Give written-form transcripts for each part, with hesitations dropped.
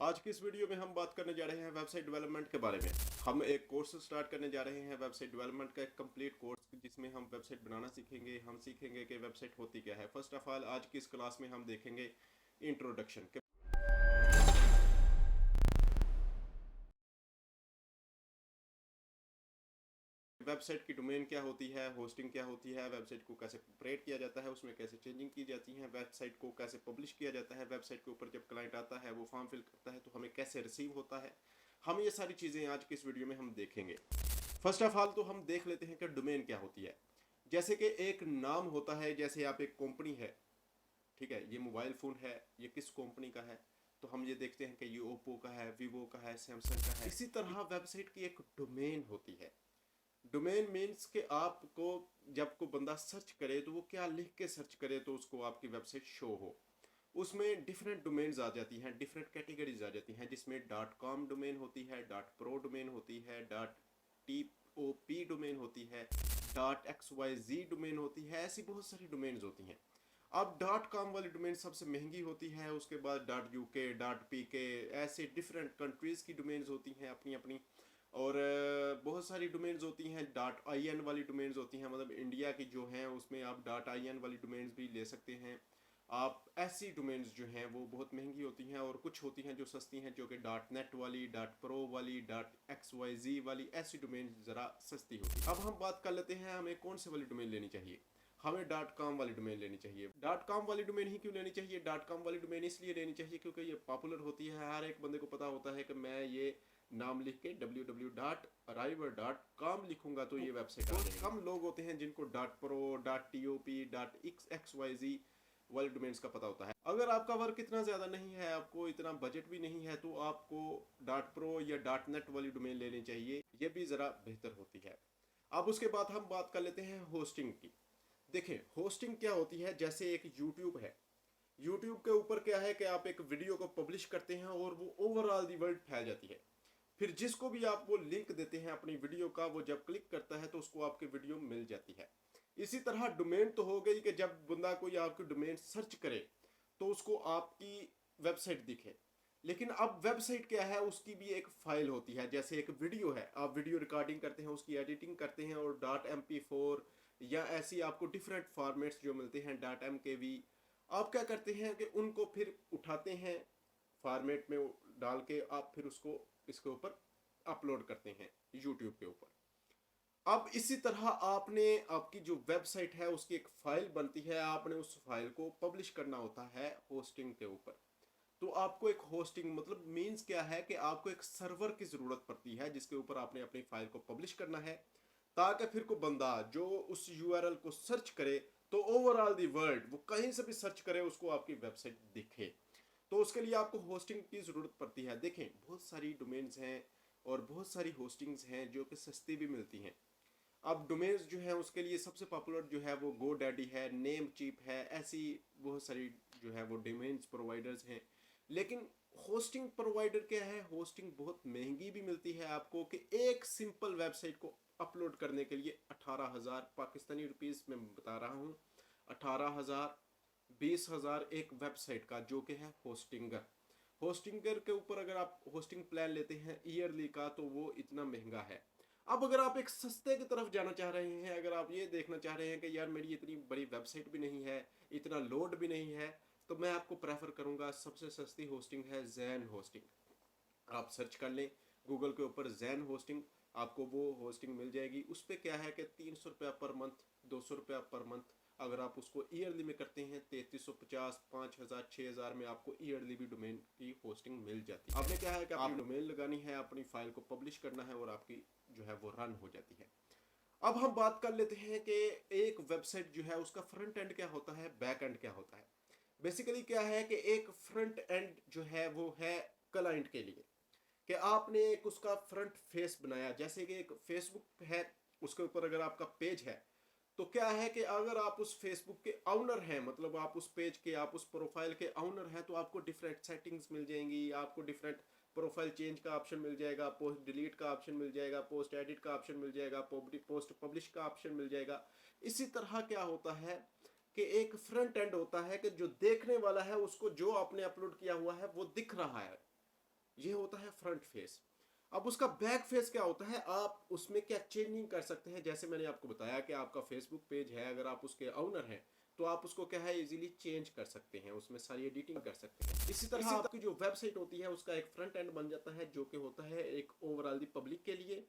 आज की इस वीडियो में हम बात करने जा रहे हैं वेबसाइट डेवलपमेंट के बारे में। हम एक कोर्स स्टार्ट करने जा रहे हैं वेबसाइट डेवलपमेंट का, एक कंप्लीट कोर्स जिसमें हम वेबसाइट बनाना सीखेंगे। हम सीखेंगे कि वेबसाइट होती क्या है। फर्स्ट ऑफ ऑल आज की इस क्लास में हम देखेंगे इंट्रोडक्शन के वेबसाइट की डोमेन क्या होती है, होस्टिंग क्या होती है, वेबसाइट को कैसे ऑपरेट किया जाता है, उसमें कैसे चेंजिंग की जाती है, वेबसाइट को कैसे पब्लिश किया जाता है, वेबसाइट के ऊपर जब क्लाइंट आता है वो फॉर्म फिल करता है तो हमें कैसे रिसीव होता है। हम ये सारी चीज़ें आज की इस वीडियो में हम देखेंगे। फर्स्ट ऑफ ऑल तो हम देख लेते हैं कि डोमेन क्या होती है। जैसे कि एक नाम होता है, जैसे आप एक कंपनी है, ठीक है, ये मोबाइल फ़ोन है, ये किस कंपनी का है, तो हम ये देखते हैं कि ये ओप्पो का है, वीवो का है, सैमसंग का है। इसी तरह वेबसाइट की एक डोमेन होती है। डोमेन मीन्स कि आपको जब को बंदा सर्च करे तो वो क्या लिख के सर्च करे तो उसको आपकी वेबसाइट शो हो। उसमें डिफरेंट डोमेन्स आ जाती हैं, डिफरेंट कैटेगरीज आ जाती हैं, जिसमें डॉट कॉम डोमेन होती है, डॉट प्रो डोमेन होती है, dot T O P domain होती है, dot X Y Z domain होती है। ऐसी बहुत सारी डोमेन्स होती हैं। अब डॉट कॉम वाली डोमेन सबसे महंगी होती है, उसके बाद डॉट यू के, डॉट पी के, ऐसे डिफरेंट कंट्रीज़ की डोमेन्स होती हैं अपनी अपनी। और बहुत सारी डोमेन्स होती हैं, डॉट आई एन वाली डोमेन्स होती हैं, मतलब इंडिया की जो हैं उसमें आप डॉट आई एन वाली डोमेन्स भी ले सकते हैं। आप ऐसी डोमेन्स जो हैं वो बहुत महंगी होती हैं, और कुछ होती हैं जो सस्ती हैं, जो कि डॉट नेट वाली, डॉट प्रो वाली, डॉट एक्स वाई जी वाली, ऐसी डोमेन्स ज़रा सस्ती होती हैं। अब हम बात कर लेते हैं हमें कौन सी वाली डोमेन लेनी चाहिए। हमें डॉट कॉम वाली डोमेन लेनी चाहिए। डॉट कॉम वाली डोमेन ही क्यों लेनी चाहिए? डॉट कॉम वाली डोमेन इसलिए लेनी चाहिए क्योंकि ये पॉपुलर होती है, हर एक बंदे को पता होता है कि मैं ये नाम लिख के www.arriver.com लिखूंगा तो ये वेबसाइट आ जाएगी। कम लोग होते हैं जिनको dot pro, dot T O P, dot X Y Z वाली डोमेन्स का पता होता है। अगर आपका वर्क इतना ज़्यादा नहीं है, आपको इतना बजट भी नहीं है, तो आपको डॉट प्रो या डॉट नेट वाली डोमेन लेनी चाहिए, ये भी ज़रा बेहतर होती है। अब उसके बाद हम बात कर लेते हैं होस्टिंग की। देखें होस्टिंग क्या होती है। जैसे एक यूट्यूब है, यूट्यूब के ऊपर क्या है कि आप एक वीडियो को पब्लिश करते हैं और वो ओवरऑल दी वर्ल्ड फैल जाती है। फिर जिसको भी आप वो लिंक देते हैं अपनी वीडियो का, वो जब क्लिक करता है तो उसको आपकी वीडियो मिल जाती है। इसी तरह डोमेन तो हो गई कि जब बंदा कोई आपकी डोमेन सर्च करे तो उसको आपकी वेबसाइट दिखे। लेकिन अब वेबसाइट क्या है, उसकी भी एक फाइल होती है। जैसे एक वीडियो है, आप वीडियो रिकॉर्डिंग करते हैं, उसकी एडिटिंग करते हैं, और डॉट एम पी फोर या ऐसी आपको डिफरेंट फॉर्मेट्स जो मिलते हैं, डॉट एम के वी, आप क्या करते हैं कि उनको फिर उठाते हैं, फॉर्मेट में डाल के आप फिर उसको इसके ऊपर अपलोड करते हैं यूट्यूब के ऊपर। अब इसी तरह आपने आपकी जो वेबसाइट है उसकी एक फाइल बनती है, आपने उस फाइल को पब्लिश करना होता है होस्टिंग के ऊपर। तो आपको एक होस्टिंग मतलब मीन्स क्या है कि आपको एक सर्वर की ज़रूरत पड़ती है जिसके ऊपर आपने अपनी फाइल को पब्लिश करना है, ताकि फिर को बंदा जो उस यूआरएल को सर्च करे तो ओवरऑल दी वर्ल्ड वो कहीं से भी सर्च करे उसको आपकी वेबसाइट दिखे। तो उसके लिए आपको होस्टिंग की ज़रूरत पड़ती है। देखें बहुत सारी डोमेन्स हैं और बहुत सारी होस्टिंग्स हैं जो कि सस्ती भी मिलती हैं। अब डोमेन्स जो है उसके लिए सबसे पॉपुलर जो है वो गो डैडी है, नेम चीप है, ऐसी बहुत सारी जो है वो डोमेन्स प्रोवाइडर्स हैं। लेकिन होस्टिंग प्रोवाइडर क्या है, होस्टिंग बहुत महंगी भी मिलती है आपको, कि एक सिंपल वेबसाइट को अपलोड करने के लिए 18,000 पाकिस्तानी रुपीस में बता रहा हूँ, 18,000, 20,000 एक वेबसाइट का, जो कि है होस्टिंगर। होस्टिंगर के ऊपर अगर आप होस्टिंग प्लान लेते हैं ईयरली का तो वो इतना महंगा है। अब अगर आप एक सस्ते की तरफ जाना चाह रहे हैं, अगर आप ये देखना चाह रहे हैं कि यार मेरी इतनी बड़ी वेबसाइट भी नहीं है, इतना लोड भी नहीं है, तो मैं आपको प्रेफर करूंगा, सबसे सस्ती होस्टिंग है जैन होस्टिंग। आप सर्च कर लें गूगल के ऊपर जैन होस्टिंग, आपको वो होस्टिंग मिल जाएगी। उस पर क्या है कि 300 रुपया पर मंथ, 200 रुपया पर मंथ। अगर आप उसको ईयरली में करते हैं 3350, 5000, 6000 में आपको ईयरली भी डोमेन की होस्टिंग मिल जाती है। आपने क्या है कि आप डोमेन लगानी है, अपनी फाइल को पब्लिश करना है और आपकी जो है वो रन हो जाती है। अब हम बात कर लेते हैं कि एक वेबसाइट जो है उसका फ्रंट एंड क्या होता है, बैक एंड क्या होता है। बेसिकली क्या है कि एक फ्रंट एंड जो है वो है क्लाइंट के लिए, कि आपने एक उसका फ्रंट फेस बनाया। जैसे कि एक फेसबुक है, उसके ऊपर अगर आपका पेज है, तो क्या है कि अगर आप उस फेसबुक के ऑनर हैं, मतलब आप उस पेज के, आप उस प्रोफाइल के ऑनर हैं, तो आपको डिफरेंट सेटिंग्स मिल जाएंगी, आपको डिफरेंट प्रोफाइल चेंज का ऑप्शन मिल जाएगा, पोस्ट डिलीट का ऑप्शन मिल जाएगा, पोस्ट एडिट का ऑप्शन मिल जाएगा, पोस्ट पब्लिश का ऑप्शन मिल जाएगा। इसी तरह क्या होता है कि एक फ्रंट एंड होता है कि जो देखने वाला है उसको जो आपने अपलोड किया हुआ है वो दिख रहा है। ये होता है फ्रंट फेस। अब उसका बैक फेस क्या होता है, आप उसमें क्या चेंजिंग कर सकते हैं। जैसे मैंने आपको बताया कि आपका फेसबुक पेज है, अगर आप उसके ओनर हैं तो आप उसको क्या है इजीली चेंज कर सकते हैं, उसमें सारी एडिटिंग कर सकते हैं। इसी तरह आपकी जो वेबसाइट होती है उसका एक फ्रंट एंड बन जाता है जो कि होता है एक ओवरऑल दी पब्लिक के लिए,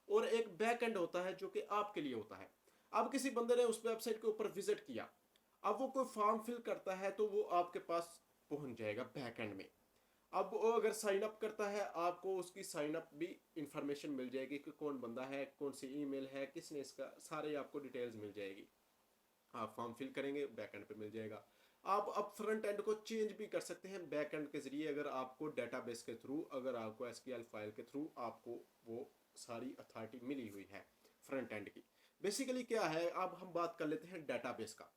और एक बैक एंड होता है जो कि आपके लिए होता है। अब किसी बंदे ने उस वेबसाइट के ऊपर विजिट किया, अब वो कोई फॉर्म फिल करता है तो वो आपके पास पहुंच जाएगा बैक एंड में। अब वो अगर साइन अप करता है आपको उसकी साइन अप भी इंफॉर्मेशन मिल जाएगी कि कौन बंदा है, कौन सी ईमेल है, किसने इसका, सारे आपको डिटेल्स मिल जाएगी। आप फॉर्म फिल करेंगे बैक एंड पे मिल जाएगा। आप अब फ्रंट एंड को चेंज भी कर सकते हैं बैक एंड के जरिए, अगर आपको डेटाबेस के थ्रू, अगर आपको एसक्यूएल फाइल के थ्रू आपको वो सारी अथॉरिटी मिली हुई है फ्रंट एंड की। बेसिकली क्या है, अब हम बात कर लेते हैं डेटाबेस का।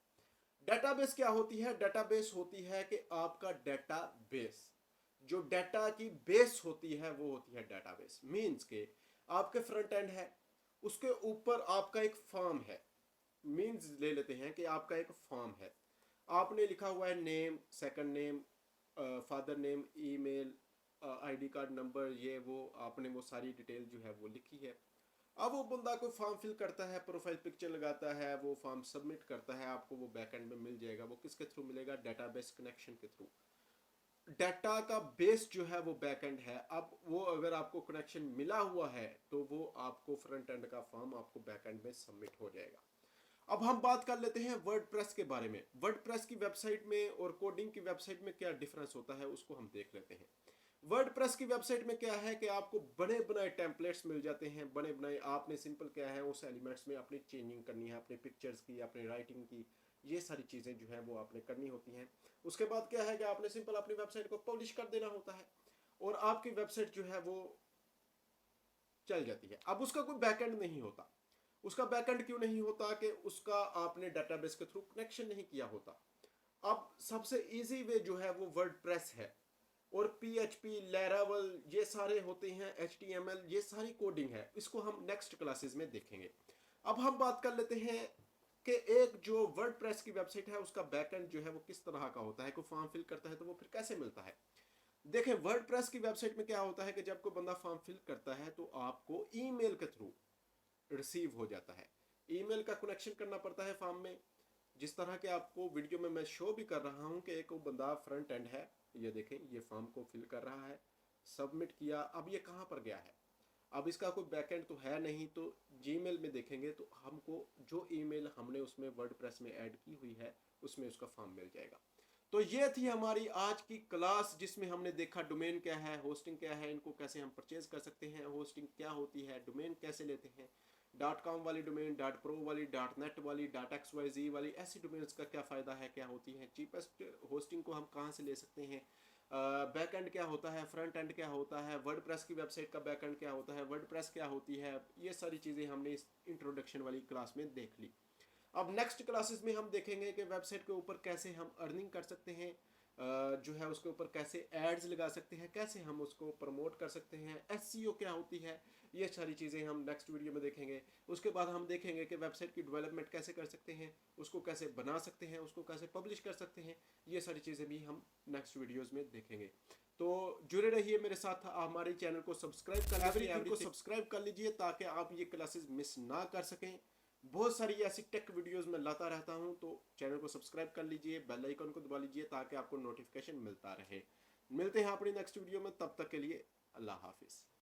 डेटाबेस क्या होती है, डेटाबेस होती है कि आपका डेटाबेस, जो डाटा की बेस होती है वो होती है डेटाबेस। मींस के आपके फ्रंट एंड है, उसके ऊपर आपका एक फॉर्म है। मींस ले लेते हैं कि आपका एक फॉर्म है, आपने लिखा हुआ है name, second name, father name, email, ID card number, ये वो आपने वो सारी डिटेल जो है वो लिखी है। अब वो बंदा कोई फॉर्म फिल करता है, प्रोफाइल पिक्चर लगाता है, वो फॉर्म सबमिट करता है, आपको वो बैकएंड में मिल जाएगा। वो किसके थ्रू मिलेगा, डेटाबेस कनेक्शन के थ्रू। डाटा का बेस जो है वो बैकएंड है। अब वो अगर आपको कनेक्शन मिला हुआ है तो वो आपको फ्रंट एंड का फॉर्म आपको बैकएंड में सबमिट हो जाएगा। अब हम बात कर लेते हैं वर्डप्रेस के बारे में। वर्डप्रेस की वेबसाइट में और कोडिंग की वेबसाइट में क्या डिफरेंस होता है उसको हम देख लेते हैं। वर्डप्रेस की वेबसाइट में क्या है कि आपको बने बनाए टेम्पलेट्स मिल जाते हैं, बने बनाए। आपने सिंपल क्या है उस एलिमेंट्स में अपनी चेंजिंग करनी है, अपने पिक्चर्स की, अपनी राइटिंग की, ये सारी चीज़ें जो है वो आपने करनी होती हैं। उसके बाद क्या है कि आपने सिंपल अपनी वेबसाइट को पब्लिश कर देना होता है और आपकी वेबसाइट जो है वो चल जाती है। अब उसका कोई बैकएंड नहीं होता। उसका बैकएंड क्यों नहीं होता, कि उसका आपने डेटाबेस के थ्रू कनेक्शन नहीं किया होता। अब सबसे इजी वे जो है वो वर्डप्रेस है, और पीएचपी, लैरावल, ये सारे होते हैं, एचटीएमएल, ये सारी कोडिंग है। इसको हम नेक्स्ट क्लासेस में देखेंगे। अब हम बात कर लेते हैं कि एक जो वर्डप्रेस की वेबसाइट है उसका बैकएंड जो है वो किस तरह का होता है। कोई फॉर्म फिल करता है तो वो फिर कैसे मिलता है। देखें, वर्डप्रेस की वेबसाइट में क्या होता है कि जब कोई बंदा फॉर्म फिल करता है तो आपको ईमेल के थ्रू रिसीव हो जाता है। ईमेल का कनेक्शन करना पड़ता है फॉर्म में। जिस तरह के आपको वीडियो में मैं शो भी कर रहा हूं कि एक बंदा फ्रंट एंड है, ये देखें, ये फॉर्म को फिल कर रहा है, सबमिट किया। अब ये कहां पर गया है, अब इसका कोई बैकएंड तो है नहीं, तो जीमेल में देखेंगे तो हमको जो ईमेल हमने उसमें वर्डप्रेस में ऐड की हुई है उसमें उसका फॉर्म मिल जाएगा। तो ये थी हमारी आज की क्लास जिसमें हमने देखा डोमेन क्या है, होस्टिंग क्या है, इनको कैसे हम परचेज कर सकते हैं, होस्टिंग क्या होती है, डोमेन कैसे लेते हैं, .com वाली डोमेन, .pro वाली, .net वाली, .xyz वाली, ऐसी डोमेन्स का क्या फ़ायदा है, क्या होती है, चीपेस्ट होस्टिंग को हम कहाँ से ले सकते हैं, बैक एंड क्या होता है, फ्रंट एंड क्या होता है, वर्डप्रेस की वेबसाइट का बैक एंड क्या होता है, वर्डप्रेस क्या होती है, ये सारी चीज़ें हमने इस इंट्रोडक्शन वाली क्लास में देख ली। अब नेक्स्ट क्लासेस में हम देखेंगे कि वेबसाइट के ऊपर कैसे हम अर्निंग कर सकते हैं, जो है उसके ऊपर कैसे एड्स लगा सकते हैं, कैसे हम उसको प्रमोट कर सकते हैं, एसईओ क्या होती है, ये सारी चीज़ें हम नेक्स्ट वीडियो में देखेंगे। उसके बाद हम देखेंगे कि वेबसाइट की डेवलपमेंट कैसे कर सकते हैं, उसको कैसे बना सकते हैं, उसको कैसे पब्लिश कर सकते हैं, ये सारी चीज़ें भी हम नेक्स्ट वीडियोज़ में देखेंगे। तो जुड़े रहिए मेरे साथ, हमारे चैनल को सब्सक्राइब कर लीजिए, को सब्सक्राइब कर लीजिए ताकि आप ये क्लासेस मिस ना कर सकें। बहुत सारी ऐसी टेक वीडियोस में लाता रहता हूं, तो चैनल को सब्सक्राइब कर लीजिए, बेल आइकन को दबा लीजिए ताकि आपको नोटिफिकेशन मिलता रहे। मिलते हैं अपनी नेक्स्ट वीडियो में, तब तक के लिए अल्लाह हाफिज़।